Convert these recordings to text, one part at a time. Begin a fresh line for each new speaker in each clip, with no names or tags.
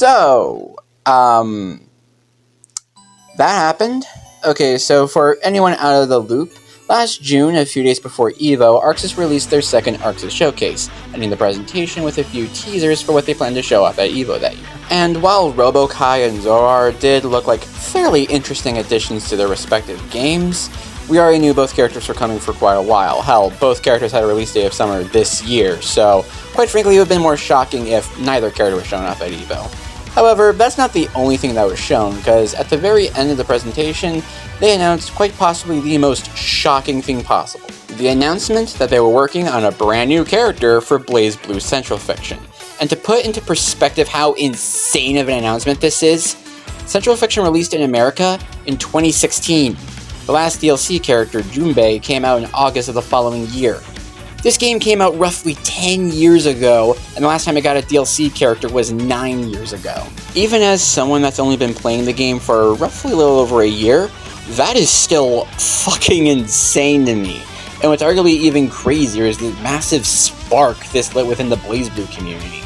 So, that happened. Okay, so for anyone out of the loop, last June, a few days before EVO, Arxis released their second Arxis Showcase, ending the presentation with a few teasers for what they plan to show off at EVO that year. And while Robo-Kai and Zorar did look like fairly interesting additions to their respective games, we already knew both characters were coming for quite a while. Hell, both characters had a release date of summer this year, so quite frankly it would have been more shocking if neither character was shown off at EVO. However, that's not the only thing that was shown, because at the very end of the presentation, they announced quite possibly the most shocking thing possible. The announcement that they were working on a brand new character for BlazBlue Central Fiction. And to put into perspective how insane of an announcement this is, Central Fiction released in America in 2016. The last DLC character, Junbei, came out in August of the following year. This game came out roughly 10 years ago, and the last time I got a DLC character was 9 years ago. Even as someone that's only been playing the game for roughly a little over a year, that is still fucking insane to me. And what's arguably even crazier is the massive spark this lit within the BlazBlue community.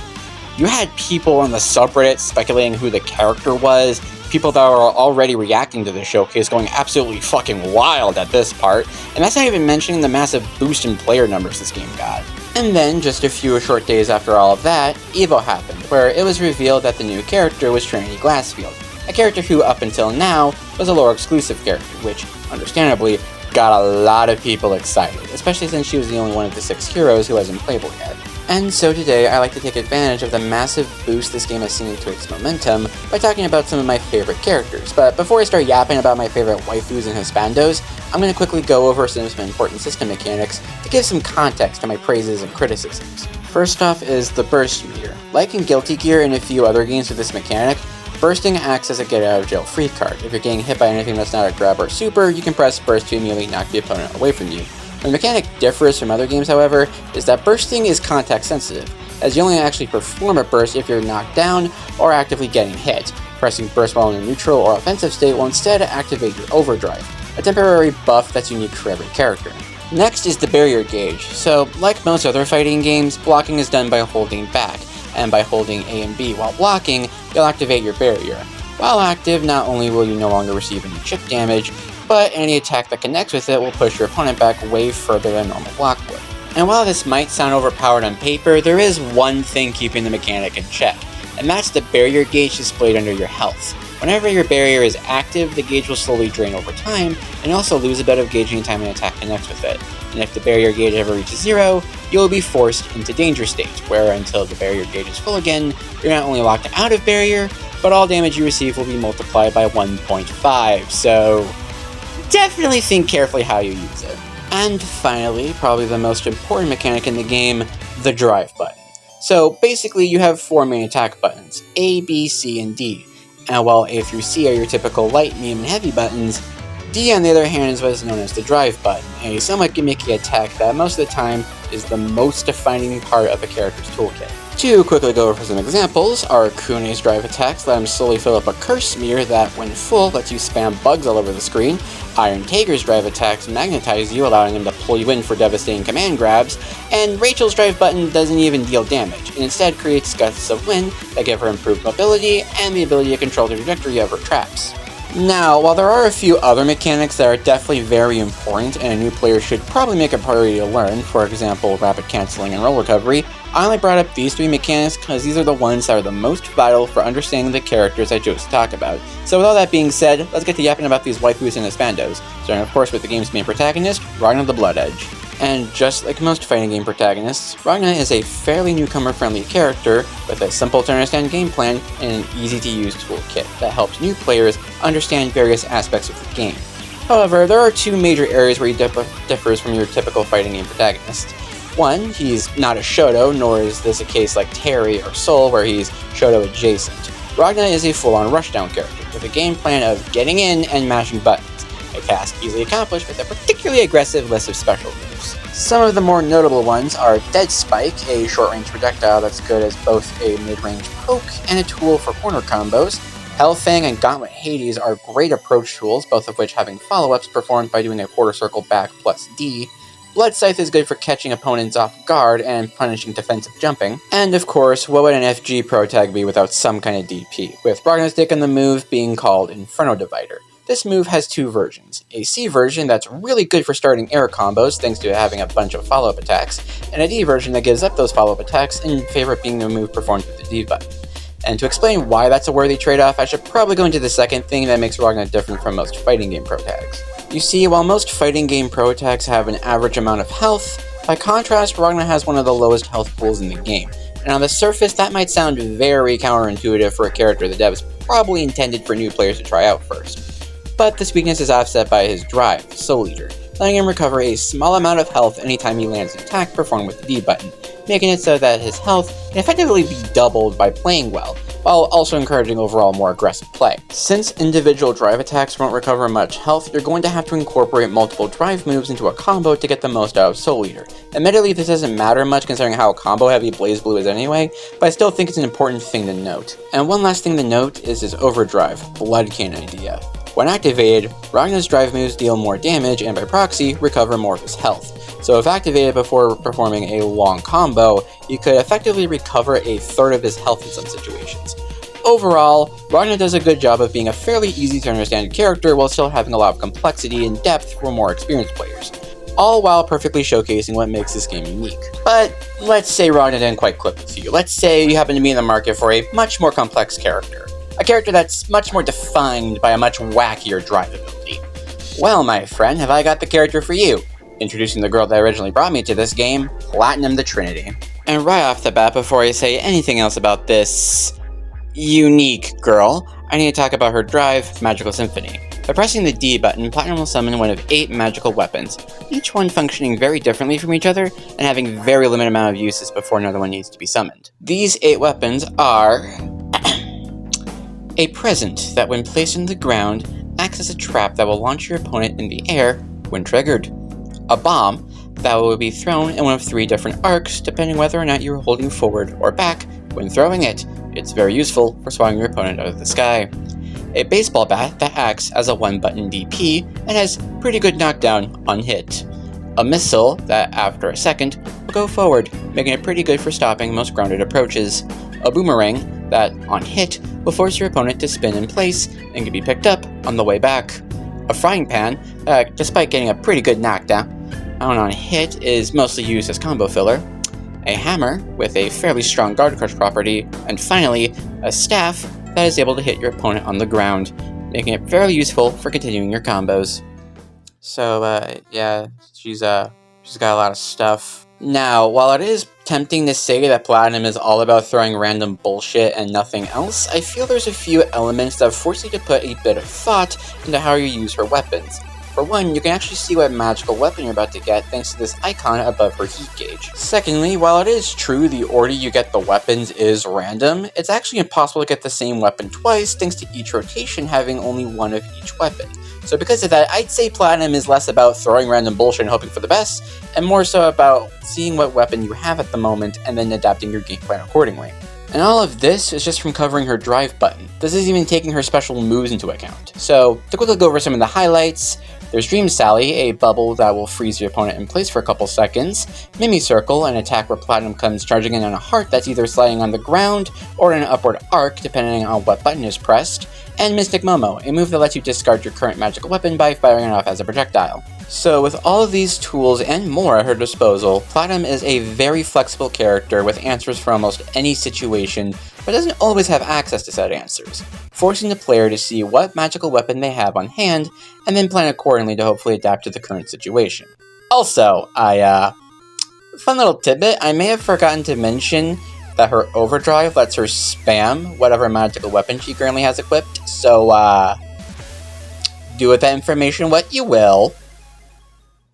You had people on the subreddit speculating who the character was, people that were already reacting to the showcase going absolutely fucking wild at this part, and that's not even mentioning the massive boost in player numbers this game got. And then, just a few short days after all of that, EVO happened, where it was revealed that the new character was Trinity Glassfield, a character who up until now was a lore exclusive character, which, understandably, got a lot of people excited, especially since she was the only one of the 6 heroes who wasn't playable yet. And so today, I like to take advantage of the massive boost this game has seen to its momentum by talking about some of my favorite characters. But before I start yapping about my favorite waifus and husbandos, I'm going to quickly go over some important system mechanics to give some context to my praises and criticisms. First off is the burst meter. Like in Guilty Gear and a few other games with this mechanic, bursting acts as a get-out-of-jail-free card. If you're getting hit by anything that's not a grab or super, you can press burst to immediately knock the opponent away from you. Where the mechanic differs from other games, however, is that bursting is context sensitive, as you only actually perform a burst if you're knocked down or actively getting hit. Pressing burst while in a neutral or offensive state will instead activate your overdrive, a temporary buff that's unique for every character. Next is the barrier gauge. So, like most other fighting games, blocking is done by holding back, and by holding A and B while blocking, you'll activate your barrier. While active, not only will you no longer receive any chip damage, but any attack that connects with it will push your opponent back way further than normal block would. And while this might sound overpowered on paper, there is one thing keeping the mechanic in check, and that's the barrier gauge displayed under your health. Whenever your barrier is active, the gauge will slowly drain over time, and also lose a bit of gauging time an attack connects with it. And if the barrier gauge ever reaches 0, you will be forced into danger state, where until the barrier gauge is full again, you're not only locked out of barrier, but all damage you receive will be multiplied by 1.5, so definitely think carefully how you use it. And finally, probably the most important mechanic in the game, the drive button. So basically you have 4 main attack buttons, A, B, C, and D. And while A through C are your typical light, medium, and heavy buttons, D on the other hand is what is known as the drive button, a somewhat gimmicky attack that most of the time is the most defining part of a character's toolkit. To quickly go over some examples, Kune's drive attacks let him slowly fill up a curse meter that, when full, lets you spam bugs all over the screen. Iron Tager's drive attacks magnetize you, allowing him to pull you in for devastating command grabs, and Rachel's drive button doesn't even deal damage, and instead creates gusts of wind that give her improved mobility and the ability to control the trajectory of her traps. Now, while there are a few other mechanics that are definitely very important and a new player should probably make a priority to learn, for example rapid cancelling and roll recovery, I only brought up these 3 mechanics because these are the ones that are the most vital for understanding the characters I chose to talk about. So with all that being said, let's get to yapping about these waifus and husbandos, starting of course with the game's main protagonist, Ragna the Blood Edge. And just like most fighting game protagonists, Ragna is a fairly newcomer-friendly character with a simple-to-understand game plan and an easy-to-use toolkit that helps new players understand various aspects of the game. However, there are 2 major areas where he differs from your typical fighting game protagonist. One, he's not a Shoto, nor is this a case like Terry or Soul where he's Shoto adjacent. Ragna is a full-on rushdown character with a game plan of getting in and mashing buttons, a task easily accomplished with a particularly aggressive list of special moves. Some of the more notable ones are Dead Spike, a short-range projectile that's good as both a mid-range poke and a tool for corner combos. Hellfang and Gauntlet Hades are great approach tools, both of which having follow-ups performed by doing a quarter circle back plus D. Blood Scythe is good for catching opponents off guard and punishing defensive jumping. And of course, what would an FG pro tag be without some kind of DP, with Ragna's dick on the move being called Inferno Divider. This move has two versions, a C version that's really good for starting air combos thanks to having a bunch of follow-up attacks, and a D version that gives up those follow-up attacks in favor of being the move performed with the D button. And to explain why that's a worthy trade-off, I should probably go into the second thing that makes Ragna different from most fighting game pro tags. You see, while most fighting game pro tags have an average amount of health, by contrast, Ragna has one of the lowest health pools in the game. And on the surface, that might sound very counterintuitive for a character the devs probably intended for new players to try out first. But this weakness is offset by his drive, Soul Eater, letting him recover a small amount of health anytime he lands an attack performed with the D button, making it so that his health can effectively be doubled by playing well, while also encouraging overall more aggressive play. Since individual drive attacks won't recover much health, you're going to have to incorporate multiple drive moves into a combo to get the most out of Soul Eater. Admittedly, this doesn't matter much considering how combo heavy BlazBlue is anyway, but I still think it's an important thing to note. And one last thing to note is his overdrive, Blood Cannon idea. When activated, Ragna's drive moves deal more damage and by proxy, recover more of his health. So if activated before performing a long combo, you could effectively recover a third of his health in some situations. Overall, Ragna does a good job of being a fairly easy to understand character while still having a lot of complexity and depth for more experienced players, all while perfectly showcasing what makes this game unique. But let's say Ragna didn't quite click with you. Let's say you happen to be in the market for a much more complex character. A character that's much more defined by a much wackier drive ability. Well, my friend, have I got the character for you? Introducing the girl that originally brought me to this game, Platinum the Trinity. And right off the bat, before I say anything else about this unique girl, I need to talk about her drive, Magical Symphony. By pressing the D button, Platinum will summon one of 8 magical weapons, each one functioning very differently from each other and having very limited amount of uses before another one needs to be summoned. These 8 weapons are a present that, when placed in the ground, acts as a trap that will launch your opponent in the air when triggered. A bomb that will be thrown in one of 3 different arcs, depending whether or not you're holding forward or back when throwing it. It's very useful for swatting your opponent out of the sky. A baseball bat that acts as a 1-button DP and has pretty good knockdown on hit. A missile that, after a second, will go forward, making it pretty good for stopping most grounded approaches. A boomerang that, on hit, will force your opponent to spin in place and can be picked up on the way back. A frying pan that, despite getting a pretty good knockdown on hit, is mostly used as combo filler. A hammer with a fairly strong guard crush property, and finally, a staff that is able to hit your opponent on the ground, making it fairly useful for continuing your combos. So, yeah, she's got a lot of stuff. Now, while it is tempting to say that Platinum is all about throwing random bullshit and nothing else, I feel there's a few elements that force you to put a bit of thought into how you use her weapons. For one, you can actually see what magical weapon you're about to get thanks to this icon above her heat gauge. Secondly, while it is true the order you get the weapons is random, it's actually impossible to get the same weapon twice thanks to each rotation having only one of each weapon. So because of that, I'd say Platinum is less about throwing random bullshit and hoping for the best, and more so about seeing what weapon you have at the moment and then adapting your game plan accordingly. And all of this is just from covering her drive button. This isn't even taking her special moves into account. So, to quickly go over some of the highlights, there's Dream Sally, a bubble that will freeze your opponent in place for a couple seconds, Mimi Circle, an attack where Platinum comes charging in on a heart that's either sliding on the ground or in an upward arc depending on what button is pressed, and Mystic Momo, a move that lets you discard your current magical weapon by firing it off as a projectile. So with all of these tools and more at her disposal, Platinum is a very flexible character with answers for almost any situation, but doesn't always have access to said answers, forcing the player to see what magical weapon they have on hand, and then plan accordingly to hopefully adapt to the current situation. Also, fun little tidbit, I may have forgotten to mention that her overdrive lets her spam whatever magical weapon she currently has equipped, so, do with that information what you will.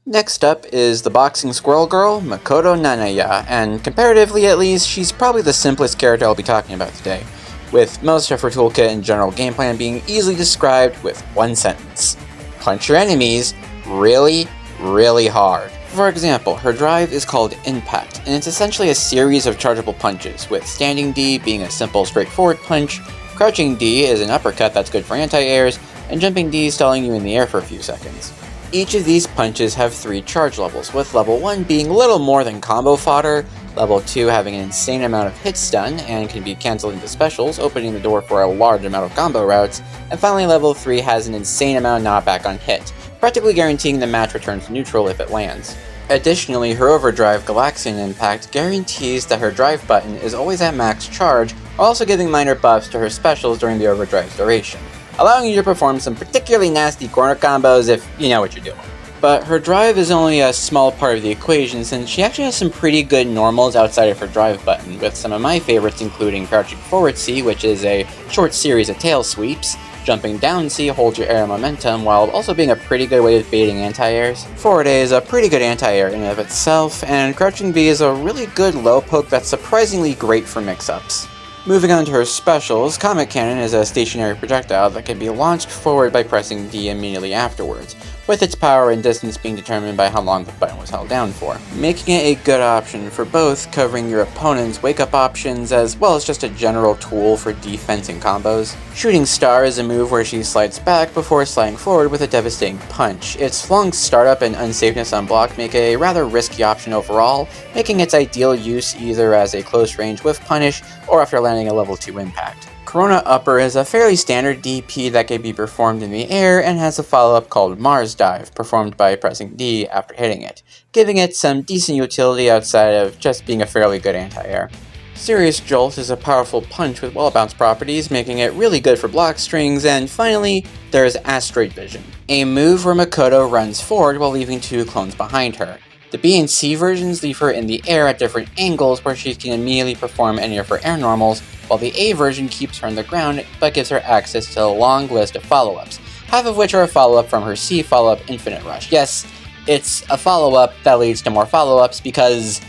Next up is the boxing squirrel girl, Makoto Nanaya, and comparatively at least, she's probably the simplest character I'll be talking about today, with most of her toolkit and general game plan being easily described with one sentence. Punch your enemies really, really hard. For example, her drive is called Impact, and it's essentially a series of chargeable punches, with standing D being a simple straightforward punch, crouching D is an uppercut that's good for anti-airs, and jumping D stalling you in the air for a few seconds. Each of these punches have 3 charge levels, with level 1 being little more than combo fodder, level 2 having an insane amount of hit stun and can be cancelled into specials, opening the door for a large amount of combo routes, and finally level 3 has an insane amount of knockback on hit, practically guaranteeing the match returns neutral if it lands. Additionally, her overdrive Galaxian Impact guarantees that her drive button is always at max charge, while also giving minor buffs to her specials during the overdrive's duration, allowing you to perform some particularly nasty corner combos if you know what you're doing. But her drive is only a small part of the equation since she actually has some pretty good normals outside of her drive button, with some of my favorites including crouching forward C, which is a short series of tail sweeps, jumping down C holds your air momentum while also being a pretty good way of baiting anti-airs. Forward A is a pretty good anti-air in and of itself, and crouching B is a really good low poke that's surprisingly great for mix-ups. Moving on to her specials, Comet Cannon is a stationary projectile that can be launched forward by pressing D immediately afterwards, with its power and distance being determined by how long the button was held down for, making it a good option for both covering your opponent's wake-up options as well as just a general tool for defense and combos. Shooting Star is a move where she slides back before sliding forward with a devastating punch. Its long startup and unsafeness on block make it a rather risky option overall, making its ideal use either as a close range whiff punish or after landing a level 2 impact. Corona Upper is a fairly standard DP that can be performed in the air and has a follow-up called Mars Dive, performed by pressing D after hitting it, giving it some decent utility outside of just being a fairly good anti-air. Serious Jolt is a powerful punch with well-bounced properties, making it really good for block strings, and finally, there's Asteroid Vision, a move where Makoto runs forward while leaving 2 clones behind her. The B and C versions leave her in the air at different angles where she can immediately perform any of her air normals, while the A version keeps her on the ground but gives her access to a long list of follow-ups, half of which are a follow-up from her C follow-up Infinite Rush. Yes, it's a follow-up that leads to more follow-ups because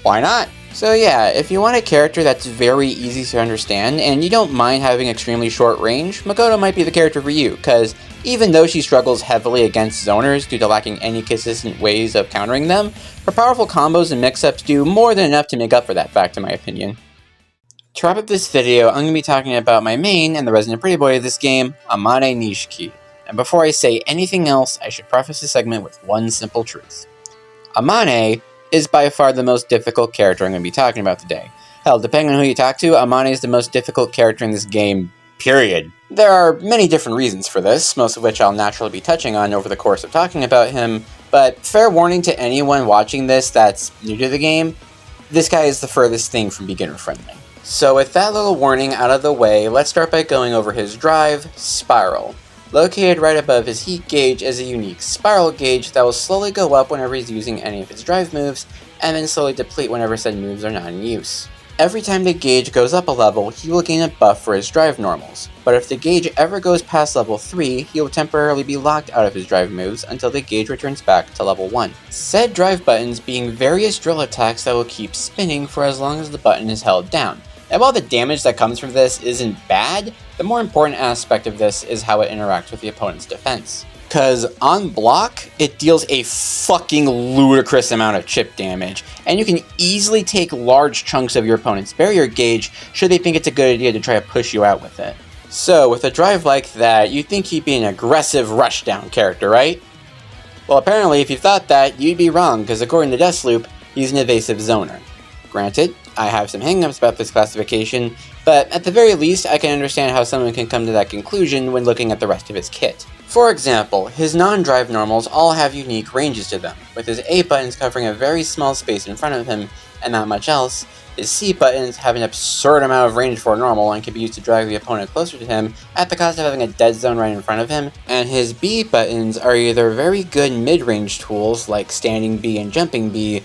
why not? So yeah, if you want a character that's very easy to understand and you don't mind having extremely short range, Makoto might be the character for you, because even though she struggles heavily against zoners due to lacking any consistent ways of countering them, her powerful combos and mix-ups do more than enough to make up for that fact in my opinion. To wrap up this video, I'm going to be talking about my main and the resident pretty boy of this game, Amane Nishiki. And before I say anything else, I should preface this segment with one simple truth. Amane is by far the most difficult character I'm going to be talking about today. Hell, depending on who you talk to, Amane is the most difficult character in this game, period. There are many different reasons for this, most of which I'll naturally be touching on over the course of talking about him, but fair warning to anyone watching this that's new to the game, this guy is the furthest thing from beginner friendly. So with that little warning out of the way, let's start by going over his drive, Spiral. Located right above his heat gauge is a unique spiral gauge that will slowly go up whenever he's using any of his drive moves, and then slowly deplete whenever said moves are not in use. Every time the gauge goes up a level, he will gain a buff for his drive normals, but if the gauge ever goes past level 3, he will temporarily be locked out of his drive moves until the gauge returns back to level 1. Said drive buttons being various drill attacks that will keep spinning for as long as the button is held down. And while the damage that comes from this isn't bad, the more important aspect of this is how it interacts with the opponent's defense. Cause on block, it deals a fucking ludicrous amount of chip damage, and you can easily take large chunks of your opponent's barrier gauge should they think it's a good idea to try to push you out with it. So with a drive like that, you'd think he'd be an aggressive rushdown character, right? Well, apparently if you thought that, you'd be wrong, because according to Deathloop, he's an evasive zoner. Granted, I have some hangups about this classification, but at the very least I can understand how someone can come to that conclusion when looking at the rest of his kit. For example, his non-drive normals all have unique ranges to them, with his A buttons covering a very small space in front of him and not much else. His C buttons have an absurd amount of range for a normal and can be used to drag the opponent closer to him at the cost of having a dead zone right in front of him, and his B buttons are either very good mid-range tools like standing B and jumping B,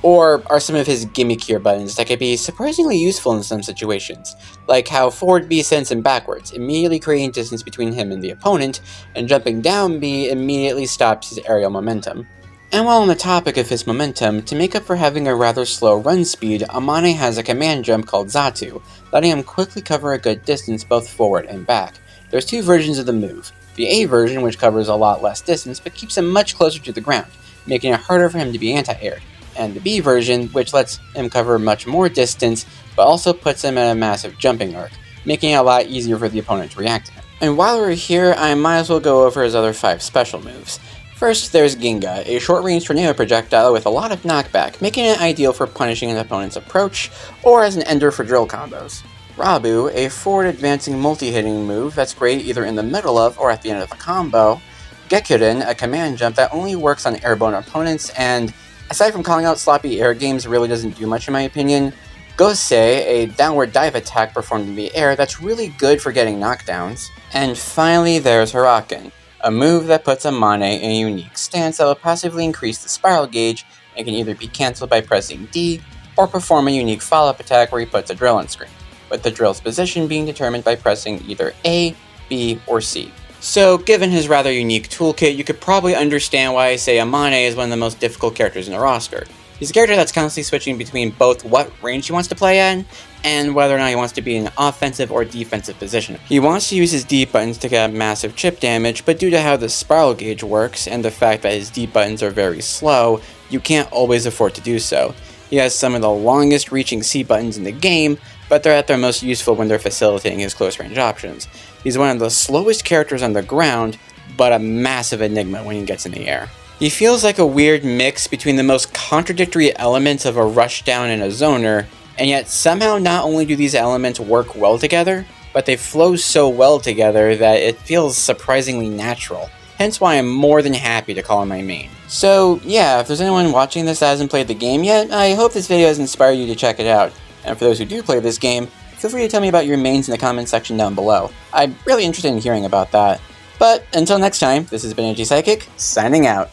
or are some of his gimmickier buttons that can be surprisingly useful in some situations, like how forward B sends him backwards, immediately creating distance between him and the opponent, and jumping down B immediately stops his aerial momentum. And while on the topic of his momentum, to make up for having a rather slow run speed, Amane has a command jump called Zatu, letting him quickly cover a good distance both forward and back. There's 2 versions of the move, the A version which covers a lot less distance but keeps him much closer to the ground, making it harder for him to be anti-aired, and the B version, which lets him cover much more distance, but also puts him at a massive jumping arc, making it a lot easier for the opponent to react to him. And while we're here, I might as well go over his other 5 special moves. First, there's Ginga, a short-range tornado projectile with a lot of knockback, making it ideal for punishing an opponent's approach, or as an ender for drill combos. Rabu, a forward-advancing multi-hitting move that's great either in the middle of or at the end of a combo. Gekuden, a command jump that only works on airborne opponents, and aside from calling out sloppy air games, really doesn't do much in my opinion. Gosei, a downward dive attack performed in the air that's really good for getting knockdowns. And finally, there's Huraken, a move that puts a Mane in a unique stance that will passively increase the spiral gauge and can either be cancelled by pressing D, or perform a unique follow-up attack where he puts a drill on screen, with the drill's position being determined by pressing either A, B, or C. So, given his rather unique toolkit, you could probably understand why I say Amane is one of the most difficult characters in the roster. He's a character that's constantly switching between both what range he wants to play in, and whether or not he wants to be in an offensive or defensive position. He wants to use his D buttons to get massive chip damage, but due to how the spiral gauge works, and the fact that his D buttons are very slow, you can't always afford to do so. He has some of the longest reaching C buttons in the game, but they're at their most useful when they're facilitating his close range options. He's one of the slowest characters on the ground, but a massive enigma when he gets in the air. He feels like a weird mix between the most contradictory elements of a rushdown and a zoner, and yet somehow not only do these elements work well together, but they flow so well together that it feels surprisingly natural. Hence why I'm more than happy to call him my main. So yeah, if there's anyone watching this that hasn't played the game yet, I hope this video has inspired you to check it out. And for those who do play this game, feel free to tell me about your mains in the comments section down below. I'm really interested in hearing about that. But until next time, this has been AG Psychic, signing out.